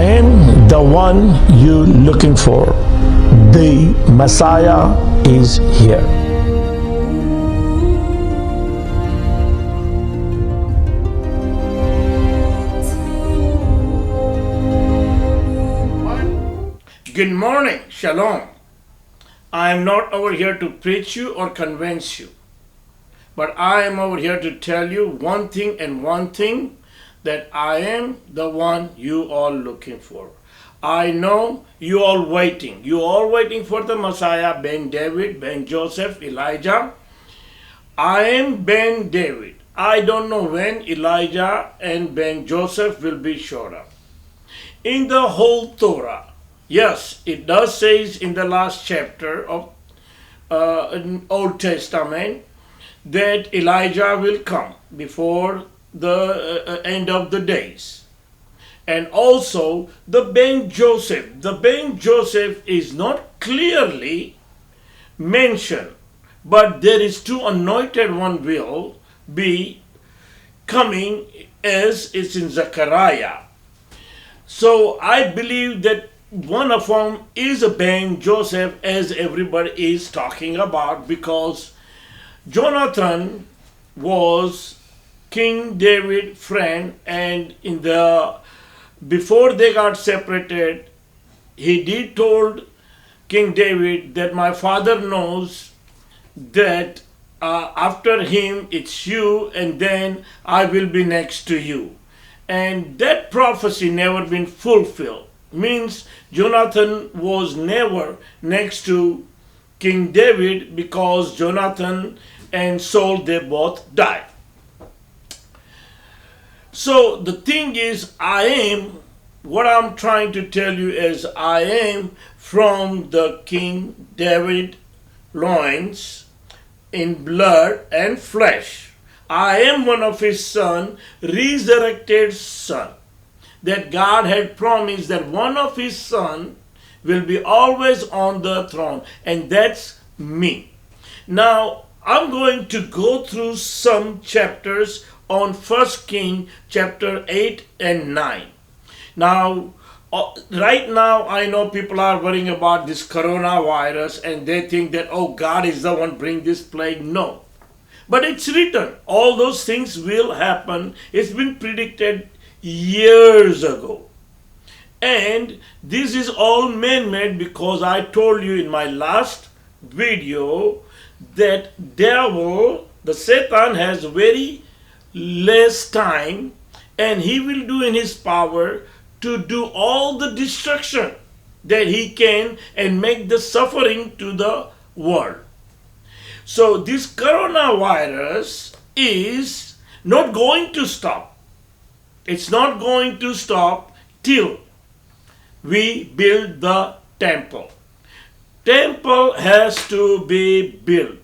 am the one you're looking for. The Messiah is here. Good morning, Shalom. I am not over here to preach you or convince you, but I am over here to tell you one thing and one thing, that I am the one you all looking for. I know you all waiting. You all waiting for the Messiah, Ben David, Ben Joseph, Elijah. I am Ben David. I don't know when Elijah and Ben Joseph will be showed up. In the whole Torah, yes, it does say in the last chapter of Old Testament that Elijah will come before the end of the days. And also the Ben Joseph. The Ben Joseph is not clearly mentioned, but there is two anointed one will be coming, as it's in Zechariah. So I believe that one of them is a Ben Joseph, as everybody is talking about, because Jonathan was King David's friend, and before they got separated, he did told King David that my father knows that after him it's you, and then I will be next to you. And that prophecy never been fulfilled. Means Jonathan was never next to King David, because Jonathan and Saul, they both died. So the thing is, what I'm trying to tell you is, I am from the King David loins in blood and flesh. I am one of his son, resurrected son, that God had promised that one of his son will be always on the throne, and that's me. Now, I'm going to go through some chapters on 1 King chapter 8 and 9. Now, right now, I know people are worrying about this coronavirus, and they think that, oh, God is the one bring this plague. No. But it's written. All those things will happen. It's been predicted years ago. And this is all man-made, because I told you in my last video that devil, the Satan, has very less time, and he will do in his power to do all the destruction that he can and make the suffering to the world. So this coronavirus is not going to stop. It's not going to stop till we build the temple. Temple has to be built.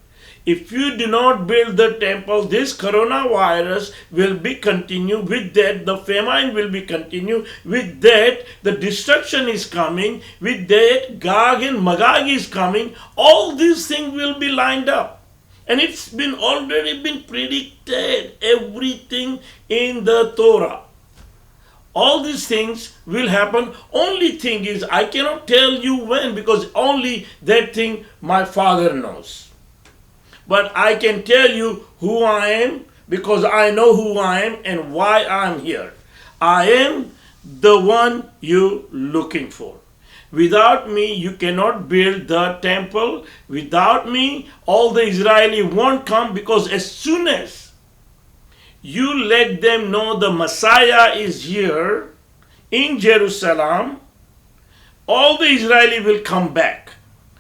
If you do not build the temple, this coronavirus will be continue. With that, the famine will be continue. With that, the destruction is coming. With that, Gog and Magog is coming. All these things will be lined up. And it's been already been predicted, everything in the Torah. All these things will happen. Only thing is, I cannot tell you when, because only that thing my Father knows. But I can tell you who I am, because I know who I am and why I'm here. I am the one you're looking for. Without me, you cannot build the temple. Without me, all the Israeli won't come, because as soon as you let them know the Messiah is here in Jerusalem, all the Israeli will come back.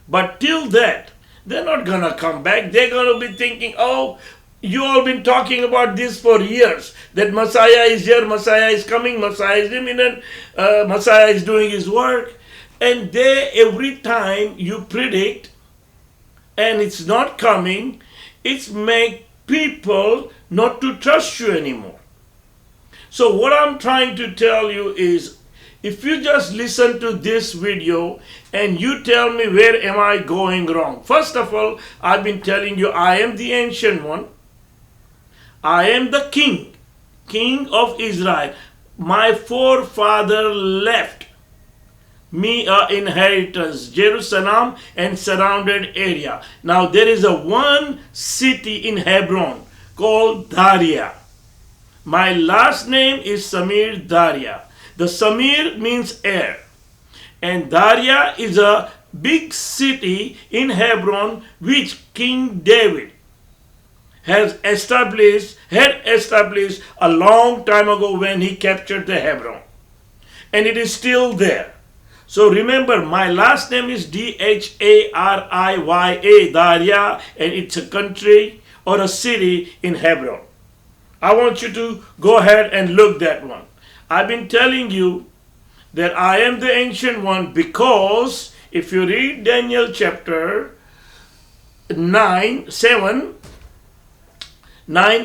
But till that, they're not going to come back. They're going to be thinking, oh, you all been talking about this for years, that Messiah is here, Messiah is coming, Messiah is imminent, Messiah is doing his work. And they, every time you predict and it's not coming, it's make people not to trust you anymore. So what I'm trying to tell you is, if you just listen to this video and you tell me where am I going wrong. First of all, I've been telling you I am the ancient one. I am the king of Israel. My forefather left me a inheritance, Jerusalem and surrounded area. Now there is a one city in Hebron called Dharia. My last name is Sammy Dharia. The Samir means air. And Dharia is a big city in Hebron which King David had established a long time ago when he captured the Hebron. And it is still there. So remember, my last name is Dharia, Dharia, and it's a country or a city in Hebron. I want you to go ahead and look that one. I've been telling you that I am the ancient one because if you read Daniel chapter 9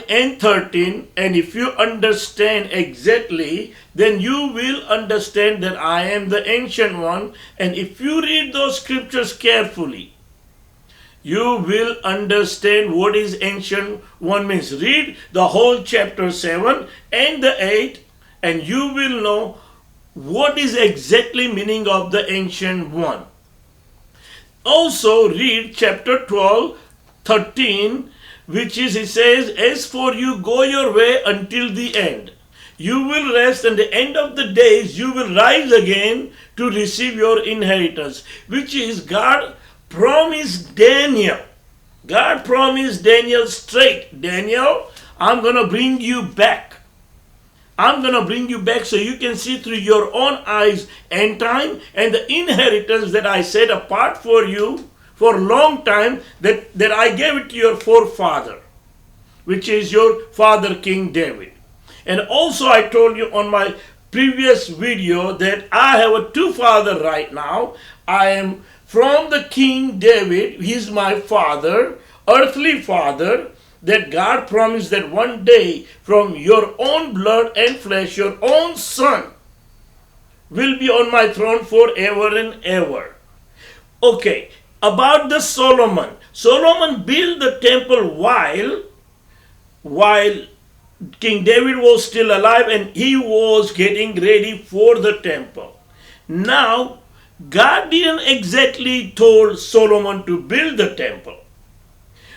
and 13, and if you understand exactly, then you will understand that I am the ancient one. And if you read those scriptures carefully, you will understand what is ancient one means. Read the whole chapter 7 and the 8, and you will know what is exactly meaning of the ancient one. Also read chapter 12, 13, which is, it says, as for you, go your way until the end. You will rest, and the end of the days you will rise again to receive your inheritance, which is God promised Daniel. God promised Daniel straight, Daniel, I'm going to bring you back. I'm going to bring you back so you can see through your own eyes end time and the inheritance that I set apart for you for a long time that I gave it to your forefather, which is your father King David. And also I told you on my previous video that I have a two father right now. I am from the King David. He's my father, earthly father, that God promised that one day from your own blood and flesh, your own son will be on my throne forever and ever. Okay, about the Solomon. Solomon built the temple while King David was still alive and he was getting ready for the temple. Now, God didn't exactly told Solomon to build the temple.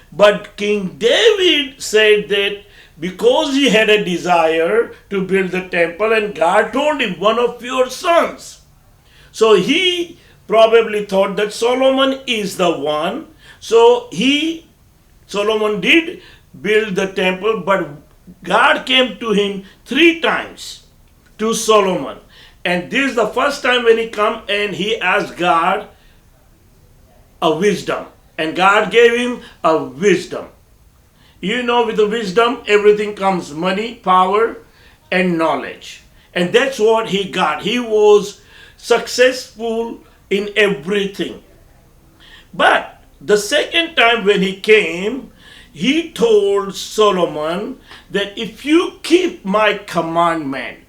But King David said that because he had a desire to build the temple and God told him, one of your sons. So he probably thought that Solomon is the one. So Solomon did build the temple, but God came to him 3 times to Solomon. And this is the first time when he come and he asked God a wisdom. And God gave him a wisdom. You know, with the wisdom, everything comes: money, power, and knowledge. And that's what he got. He was successful in everything. But the second time when he came, he told Solomon that if you keep my commandment,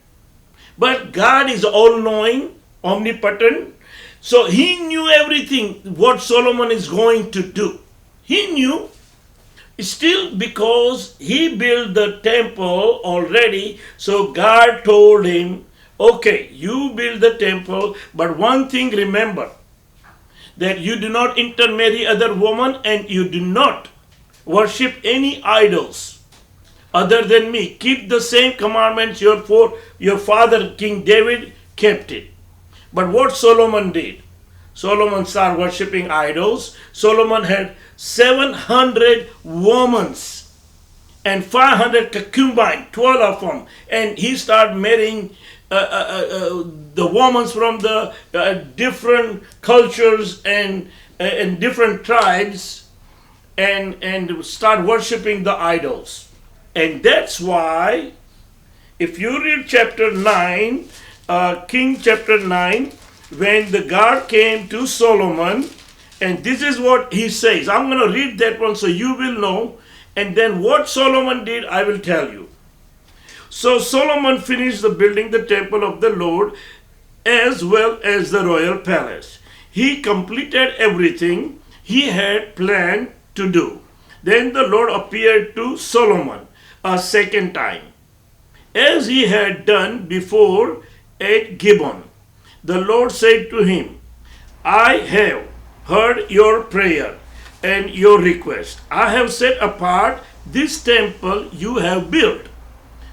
but God is all-knowing, omnipotent, so he knew everything what Solomon is going to do. He knew. Still, because he built the temple already, so God told him, okay, you build the temple, but one thing remember, that you do not intermarry other women and you do not worship any idols other than me. Keep the same commandments your father King David kept it. But what Solomon did? Solomon started worshipping idols. Solomon had 700 women and 500 concubines, 12 of them. And he started marrying the women from the different cultures and different tribes and start worshipping the idols. And that's why, if you read chapter 9, King chapter 9, when the God came to Solomon, and this is what he says. I'm going to read that one so you will know. And then what Solomon did, I will tell you. So Solomon finished the building the temple of the Lord as well as the royal palace. He completed everything he had planned to do. Then the Lord appeared to Solomon a second time, as he had done before at Gibeon. The Lord said to him, I have heard your prayer and your request. I have set apart this temple you have built,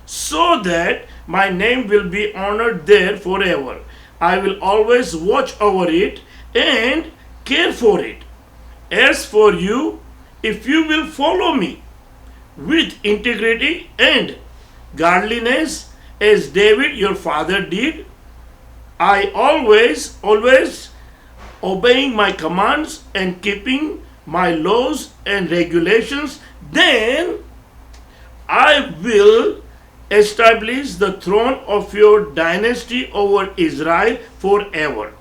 so that my name will be honored there forever. I will always watch over it and care for it. As for you, if you will follow me with integrity and godliness, as David your father did, I always obeying my commands and keeping my laws and regulations, then I will establish the throne of your dynasty over Israel forever.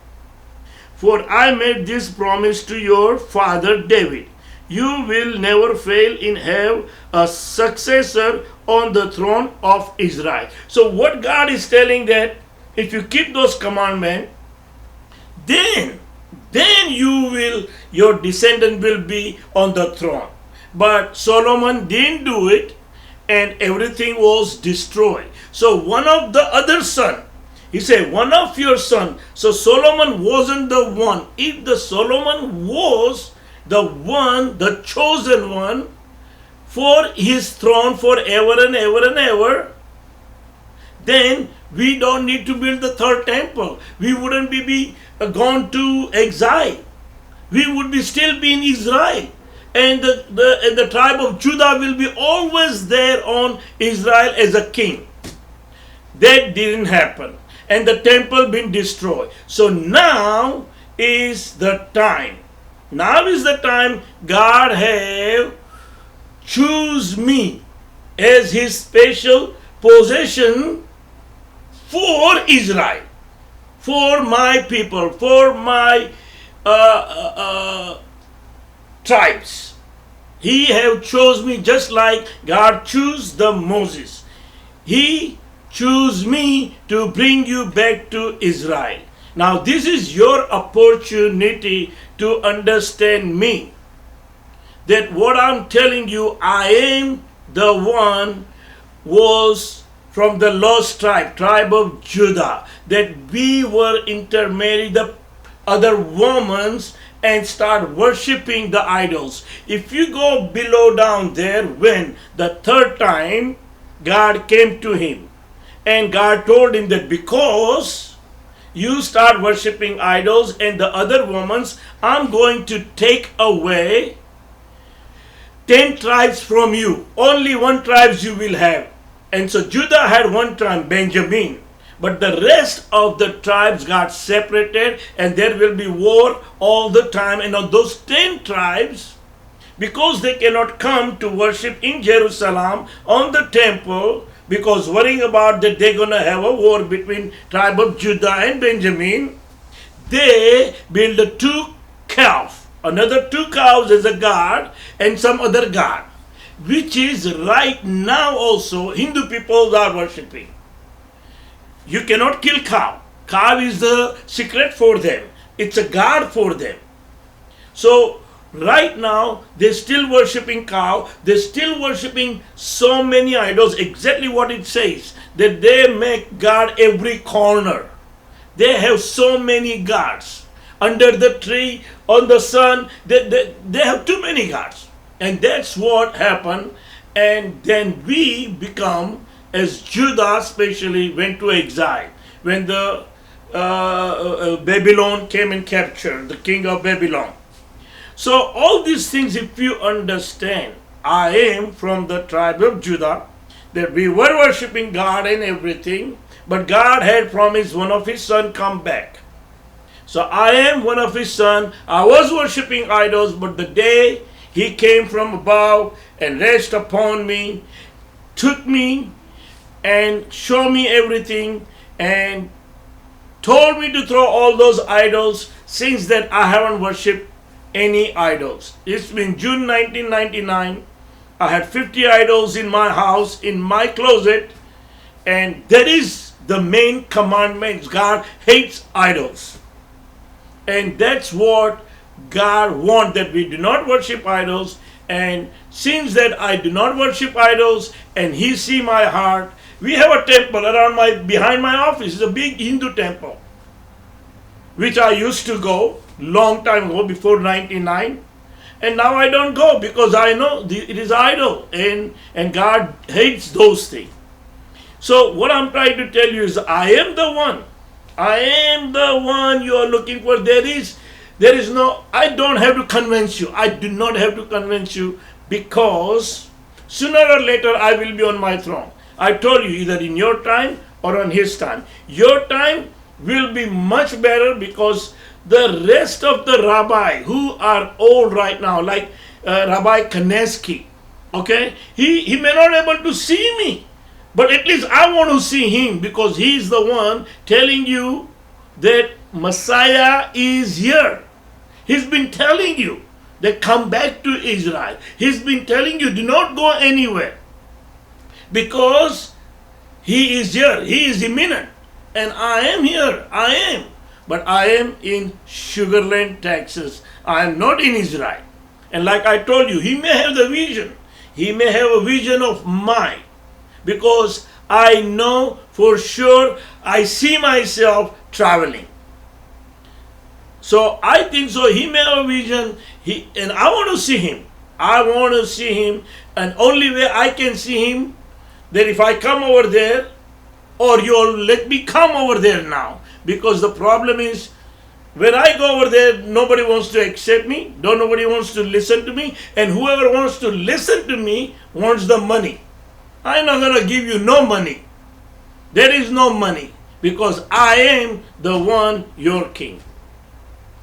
For I made this promise to your father David. You will never fail in have a successor on the throne of Israel. So what God is telling, that if you keep those commandments, then your descendant will be on the throne. But Solomon didn't do it, and everything was destroyed. So one of the other son, he said, one of your son. So Solomon wasn't the one. If the Solomon was the one, the chosen one for his throne forever and ever and ever, then we don't need to build the third temple. We wouldn't be gone to exile. We would be still be in Israel. And the tribe of Judah will be always there on Israel as a king. That didn't happen. And the temple been destroyed. So now is the time. Now is the time God have choose me as his special possession for Israel, for my people, for my tribes. He have chose me just like God chose the Moses. He choose me to bring you back to Israel. Now this is your opportunity to understand me. That what I'm telling you, I am the one was from the lost tribe of Judah, that we were intermarried the other women and start worshipping the idols. If you go below down there, when the third time God came to him and God told him that because you start worshipping idols and the other women, I'm going to take away 10 tribes from you. Only one tribe you will have. And so Judah had one tribe, Benjamin. But the rest of the tribes got separated, and there will be war all the time. And of those 10 tribes, because they cannot come to worship in Jerusalem on the temple, because worrying about that they're going to have a war between tribe of Judah and Benjamin, they build a 2 calf, another 2 cows as a god, and some other god, which is right now also Hindu people are worshipping. You cannot kill cow. Cow is the secret for them. It's a god for them. So right now they're still worshipping cow. They're still worshipping so many idols. Exactly what it says, that they make God every corner. They have so many gods. Under the tree, on the sun, they have too many gods. And that's what happened. And then we become, as Judah especially went to exile, when the Babylon came and captured, the king of Babylon. So all these things, if you understand, I am from the tribe of Judah, that we were worshipping God and everything, but God had promised one of his son come back. So I am one of his son. I was worshipping idols, but the day he came from above and rested upon me, took me and showed me everything and told me to throw all those idols. Since then I haven't worshipped any idols. It's been June 1999. I had 50 idols in my house, in my closet, and that is the main commandment. God hates idols. And that's what God wants, that we do not worship idols. And since that I do not worship idols and he see my heart, we have a temple around behind my office. It's a big Hindu temple. which I used to go long time ago before 99, and now I don't go because I know it is idol, and God hates those things. So what I'm trying to tell you is I am the one. I am the one you are looking for. There is no, I don't have to convince you. I do not have to convince you, because sooner or later I will be on my throne. I told you, either in your time or on his time. Your time will be much better, because the rest of the rabbi who are old right now, like Rabbi Kaneski, okay, he may not able to see me, but at least I want to see him, because he is the one telling you that Messiah is here. He's been telling you that come back to Israel. He's been telling you do not go anywhere, because he is here. He is imminent. And I am here. I am. But I am in Sugarland, Texas. I am not in Israel. And like I told you, he may have the vision. He may have a vision of mine, because I know for sure I see myself traveling. So I think so. He may have a vision, and I want to see him. I want to see him, and only way I can see him, that if I come over there, or you'll let me come over there now. Because the problem is, when I go over there, nobody wants to accept me, nobody wants to listen to me, and whoever wants to listen to me wants the money. I'm not going to give you no money. There is no money, because I am the one, your king.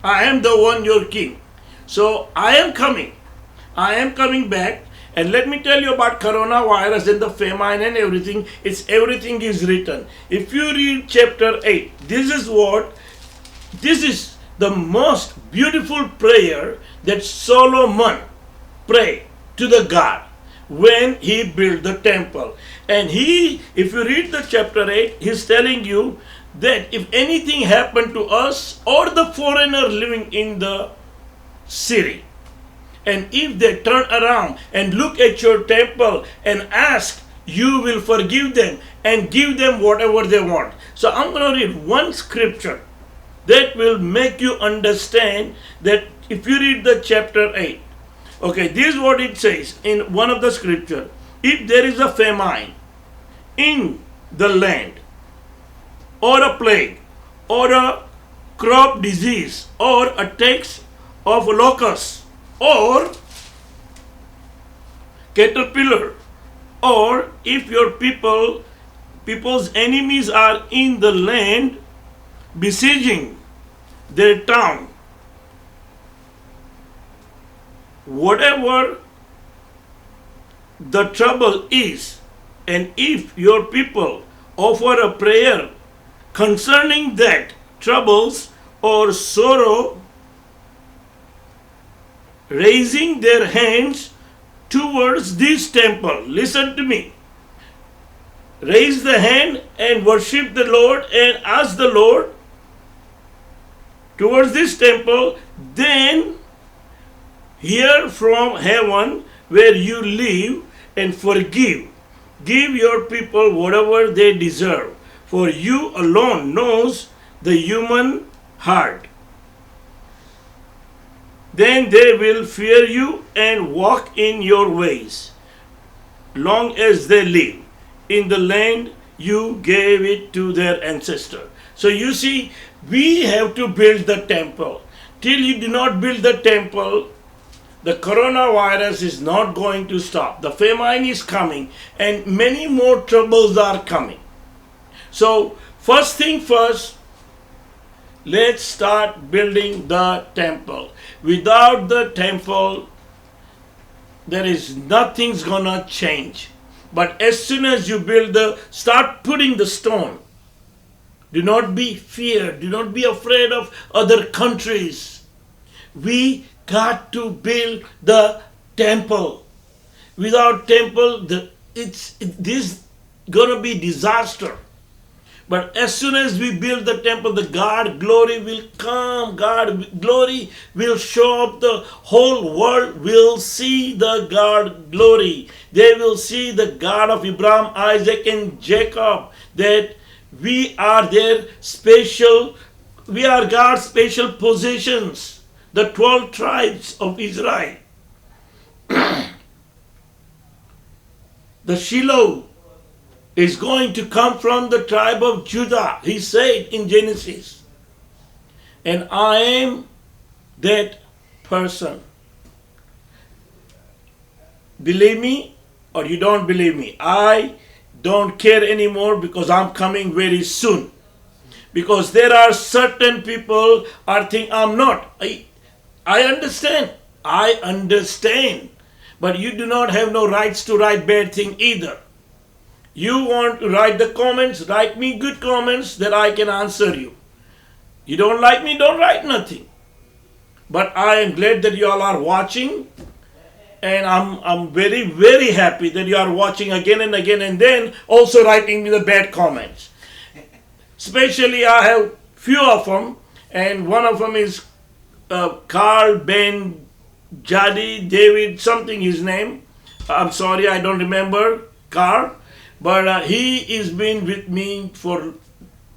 I am the one, your king. So I am coming. I am coming back. And let me tell you about coronavirus and the famine and everything. Everything is written. If you read chapter 8, this is the most beautiful prayer that Solomon prayed to the God when he built the temple. And if you read the chapter 8, he's telling you that if anything happened to us or the foreigner living in the city, and if they turn around and look at your temple and ask, you will forgive them and give them whatever they want. So I'm going to read one scripture that will make you understand that if you read the chapter 8. Okay, this is what it says in one of the scripture. If there is a famine in the land, or a plague, or a crop disease, or attacks of locusts, or caterpillar, or if your people's enemies are in the land besieging their town, whatever the trouble is, and if your people offer a prayer concerning that troubles or sorrow, raising their hands towards this temple. Listen to me. Raise the hand and worship the Lord and ask the Lord towards this temple, then hear from heaven where you live and forgive. Give your people whatever they deserve, for you alone knows the human heart. Then they will fear you and walk in your ways, long as they live in the land you gave it to their ancestor. So you see, we have to build the temple. Till you do not build the temple, the coronavirus is not going to stop. The famine is coming, and many more troubles are coming. So first thing first, let's start building the temple. Without the temple, there is nothing's gonna change. But as soon as you start putting the stone, do not be feared, do not be afraid of other countries. We got to build the temple. Without temple, this is gonna be disaster. But as soon as we build the temple, the God glory will come. God glory will show up. The whole world will see the God glory. They will see the God of Abraham, Isaac, and Jacob. That we are their special We are God's special possessions, the 12 tribes of Israel. The Shiloh is going to come from the tribe of Judah, he said in Genesis. And I am that person. Believe me or you don't believe me, I don't care anymore because I'm coming very soon. Because there are certain people I think I'm not. I understand. I understand. But you do not have no rights to write bad thing either. You want to write the comments, write me good comments that I can answer you. You don't like me, don't write nothing. But I am glad that you all are watching. And I'm very, very happy that you are watching again and again and then also writing me the bad comments. Especially I have few of them, and one of them is Carl Ben Jadi David something his name. I'm sorry, I don't remember Carl, but he is been with me for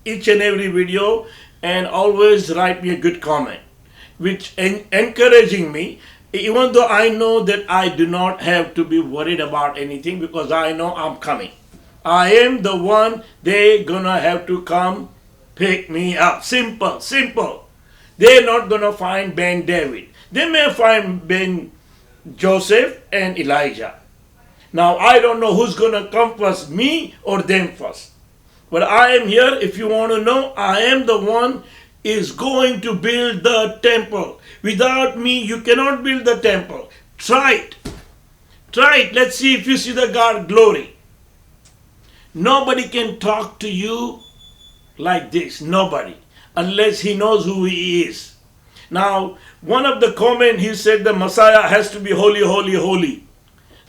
each and every video and always write me a good comment, which encouraging me. Even though I know that I do not have to be worried about anything because I know I'm coming. I am the one, they gonna have to come pick me up. Simple, simple. They're not gonna find Ben David. They may find Ben Joseph and Elijah. Now I don't know who's gonna come first, me or them first. But I am here, if you want to know, I am the one is going to build the temple. Without me, you cannot build the temple. Try it. Try it. Let's see if you see the God glory. Nobody can talk to you like this. Nobody. Unless he knows who he is. Now, one of the comments, he said the Messiah has to be holy, holy, holy.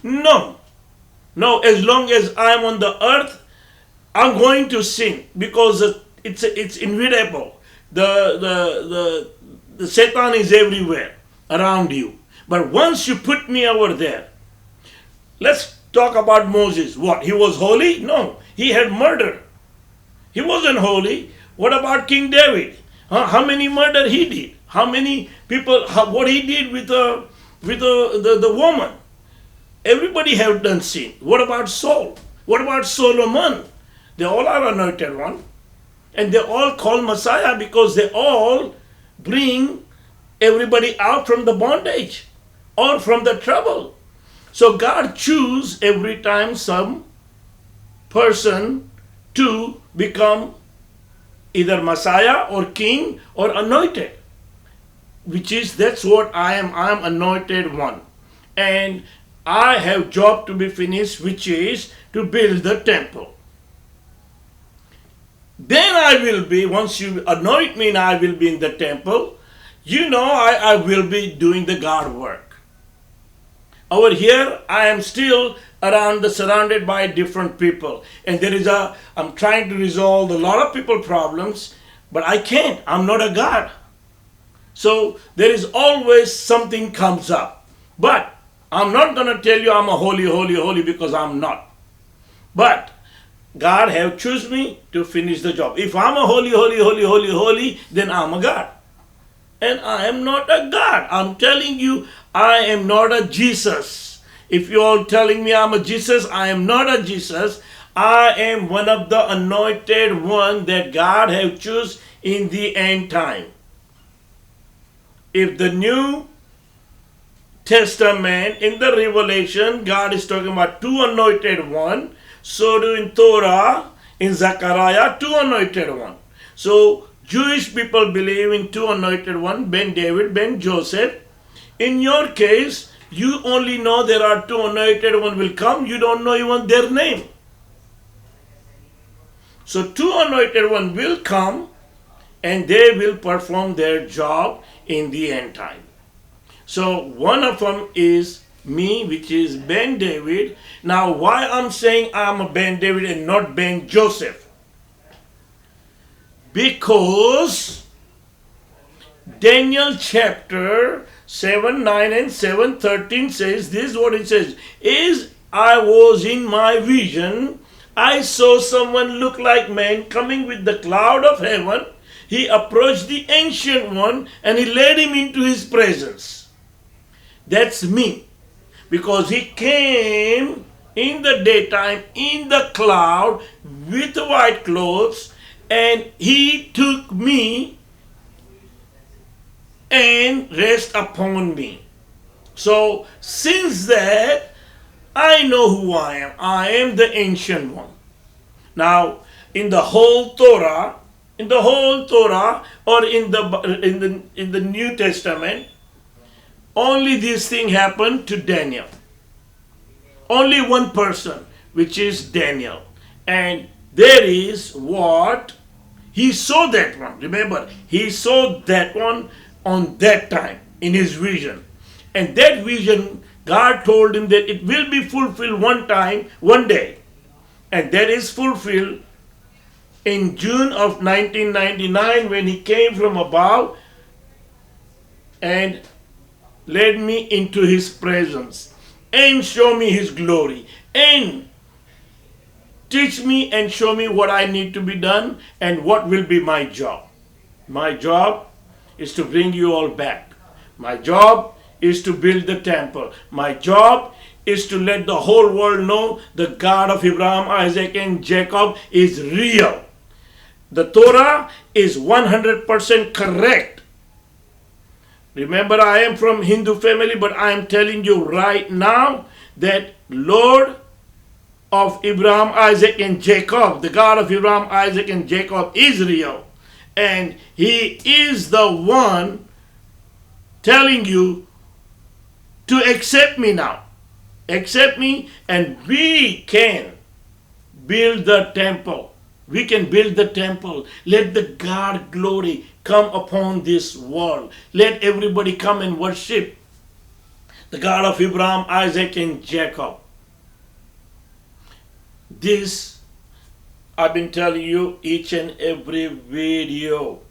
No. No, as long as I'm on the earth, I'm going to sin because it's inevitable. The Satan is everywhere around you. But once you put me over there, let's talk about Moses. What? He was holy? No. He had murder. He wasn't holy. What about King David? How many murder he did? How many people, what he did with the woman? Everybody have done sin. What about Saul? What about Solomon? They all are anointed one. And they all call Messiah because they all bring everybody out from the bondage or from the trouble. So God choose every time some person to become either Messiah or king or anointed. That's what I am. I am anointed one. And I have job to be finished, which is to build the temple. Then I will be, once you anoint me and I will be in the temple, I will be doing the God work. Over here, I am still surrounded by different people. And I'm trying to resolve a lot of people problems, but I can't. I'm not a God. So there is always something comes up. But I'm not going to tell you I'm a holy, holy, holy because I'm not. But God have choose me to finish the job. If I'm a holy, holy, holy, holy, holy, then I'm a God. And I am not a God. I'm telling you, I am not a Jesus. If you're all telling me I'm a Jesus, I am not a Jesus. I am one of the anointed one that God have choose in the end time. If the New Testament, in the Revelation, God is talking about two anointed one. So do in Torah, in Zechariah, two anointed one. So Jewish people believe in two anointed one, Ben David, Ben Joseph. In your case, you only know there are two anointed one will come. You don't know even their name. So two anointed one will come and they will perform their job in the end time. So one of them is me, which is Ben David. Now, why I'm saying I'm a Ben David and not Ben Joseph? Because Daniel chapter 7, 9 and 7, 13 says, this is what it says. I was in my vision, I saw someone look like man coming with the cloud of heaven, He approached the Ancient One and he led him into his presence. That's me. Because he came in the daytime in the cloud with white clothes, and he took me and rest upon me. So since that, I know who I am. I am the Ancient One. Now, in the whole Torah, or in the New Testament, only this thing happened to Daniel. Only one person, which is Daniel. And there is what he saw that one. Remember, he saw that one on that time in his vision. And that vision, God told him that it will be fulfilled one time, one day. And that is fulfilled in June of 1999 when he came from above and led me into his presence and show me his glory and teach me and show me what I need to be done and what will be my job. My job is to bring you all back. My job is to build the temple. My job is to let the whole world know the God of Abraham, Isaac, and Jacob is real. The Torah is 100% correct. Remember, I am from Hindu family, but I am telling you right now that Lord of Abraham, Isaac, and Jacob, the God of Abraham, Isaac, and Jacob is real. And he is the one telling you to accept me now. Accept me, and we can build the temple. We can build the temple. Let the God glory come upon this world. Let everybody come and worship the God of Abraham, Isaac, and Jacob. This I've been telling you each and every video.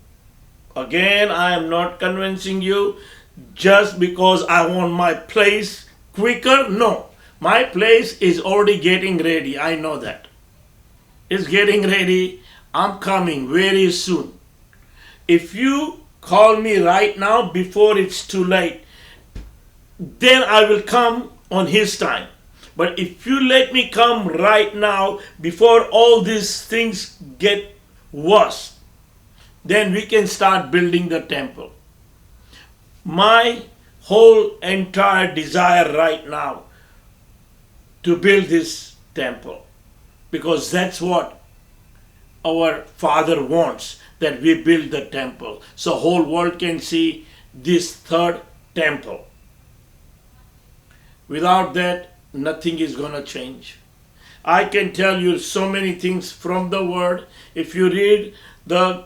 Again, I am not convincing you just because I want my place quicker. No, my place is already getting ready. I know that. It's getting ready. I'm coming very soon. If you call me right now before it's too late, then I will come on his time. But if you let me come right now before all these things get worse, then we can start building the temple. My whole entire desire right now to build this temple, because that's what our Father wants, that we build the temple so whole world can see this third temple. Without that, nothing is going to change. I can tell you so many things from the word. If you read the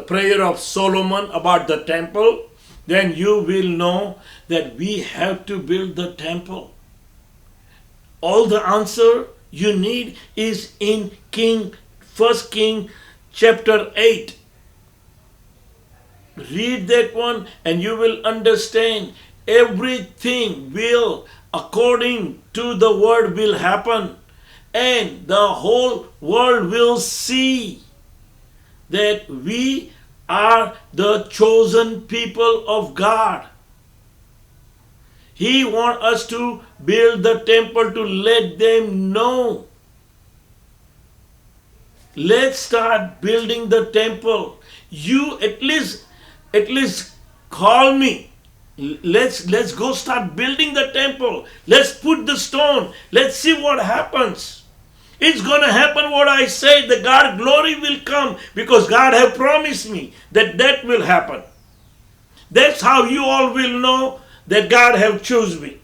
prayer of Solomon about the temple, then you will know that we have to build the temple. All the answer you need is in 1 King chapter 8. Read that one and you will understand everything will, according to the word, will happen, and the whole world will see that we are the chosen people of God. He wants us to build the temple to let them know. Let's start building the temple. You at least call me. Let's go start building the temple. Let's put the stone. Let's see what happens. It's going to happen what I said. The God glory will come because God have promised me that will happen. That's how you all will know that God have chosen me.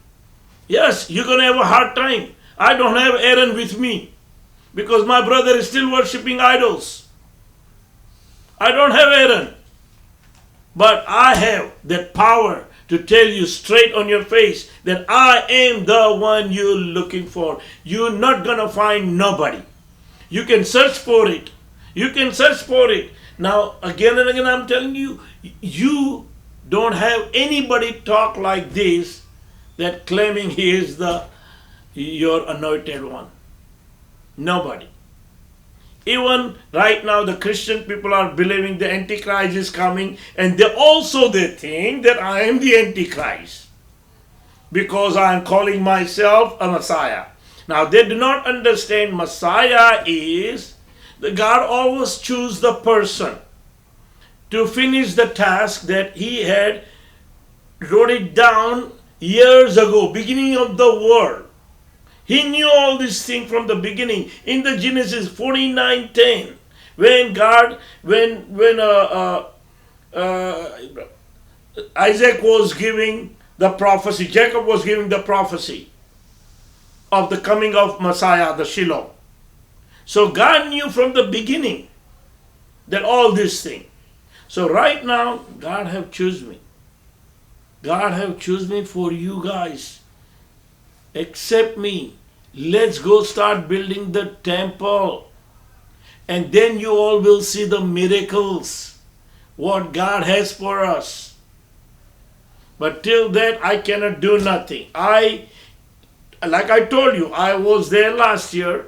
Yes, you're going to have a hard time. I don't have Aaron with me because my brother is still worshipping idols. I don't have Aaron. But I have that power to tell you straight on your face that I am the one you're looking for. You're not going to find nobody. You can search for it. You can search for it. Now, again and again, I'm telling you, you don't have anybody talk like this that claiming he is your anointed one. Nobody. Even right now, the Christian people are believing the Antichrist is coming, and they think that I am the Antichrist because I am calling myself a Messiah. Now, they do not understand Messiah is the God always choose the person to finish the task that he had wrote it down years ago, beginning of the world. He knew all these things from the beginning. In the Genesis 49:10, when Isaac was giving the prophecy, Jacob was giving the prophecy of the coming of Messiah, the Shiloh. So God knew from the beginning that all these things. So right now, God have chosen me. God have chosen me for you guys. Accept me. Let's go start building the temple. And then you all will see the miracles, what God has for us. But till then, I cannot do nothing. Like I told you, I was there last year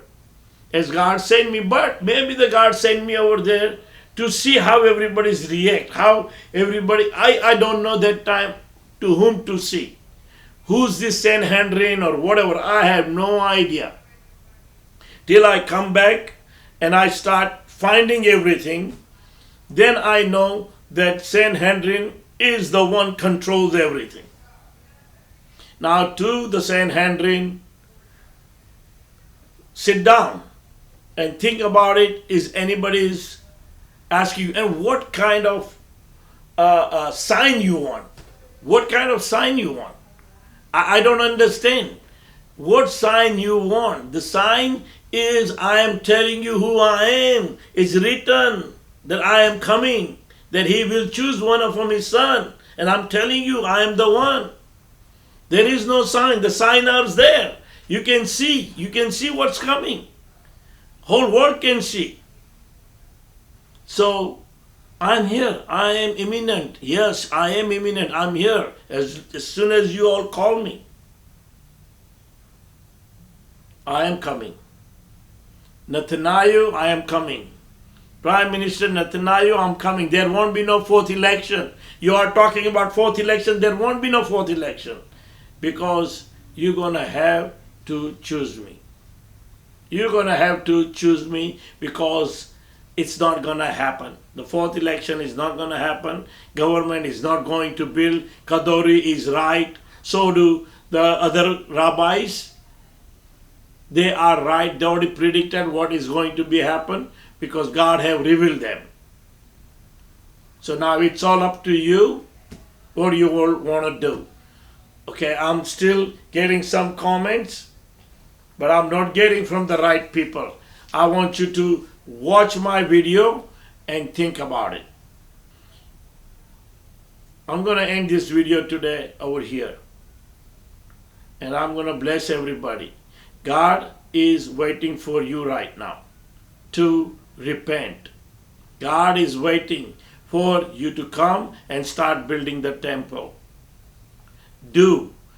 as God sent me, but maybe the God sent me over there to see how everybody's react, how everybody, I don't know that time to whom to see. Who's this Sanhedrin or whatever, I have no idea. Till I come back and I start finding everything, then I know that Sanhedrin is the one controls everything. Now to the Sanhedrin, sit down and think about it. Is anybody's asking you, and what kind of sign you want? What kind of sign you want? I don't understand. What sign you want? The sign is I am telling you who I am. It's written that I am coming, that he will choose one from his son. And I'm telling you, I am the one. There is no sign. The sign is there. You can see. You can see what's coming. Whole world can see. So, I'm here. I am imminent. Yes, I am imminent. I'm here. As soon as you all call me, I am coming. Netanyahu, I am coming. Prime Minister Netanyahu, I'm coming. There won't be no fourth election. You are talking about fourth election. There won't be no fourth election. Because you're going to have to choose me. You're going to have to choose me because it's not going to happen. The fourth election is not going to happen. Government is not going to build. Kadori is right. So do the other rabbis. They are right. They already predicted what is going to be happen because God have revealed them. So now it's all up to you what you all want to do. Okay, I'm still getting some comments, but I'm not getting from the right people. I want you to watch my video and think about it. I'm going to end this video today over here. And I'm going to bless everybody. God is waiting for you right now to repent. God is waiting for you to come and start building the temple.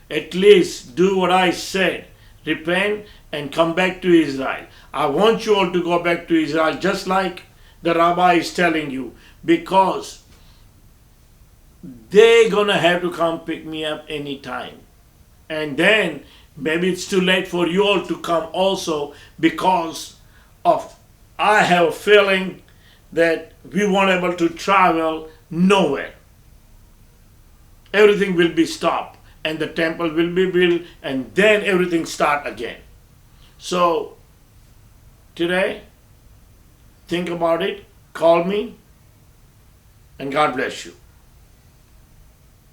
At least do what I said. Repent and come back to Israel. I want you all to go back to Israel just like the rabbi is telling you, because they're going to have to come pick me up anytime. And then maybe it's too late for you all to come also, because of I have a feeling that we won't able to travel nowhere. Everything will be stopped and the temple will be built and then everything start again. So today, think about it, call me, and God bless you.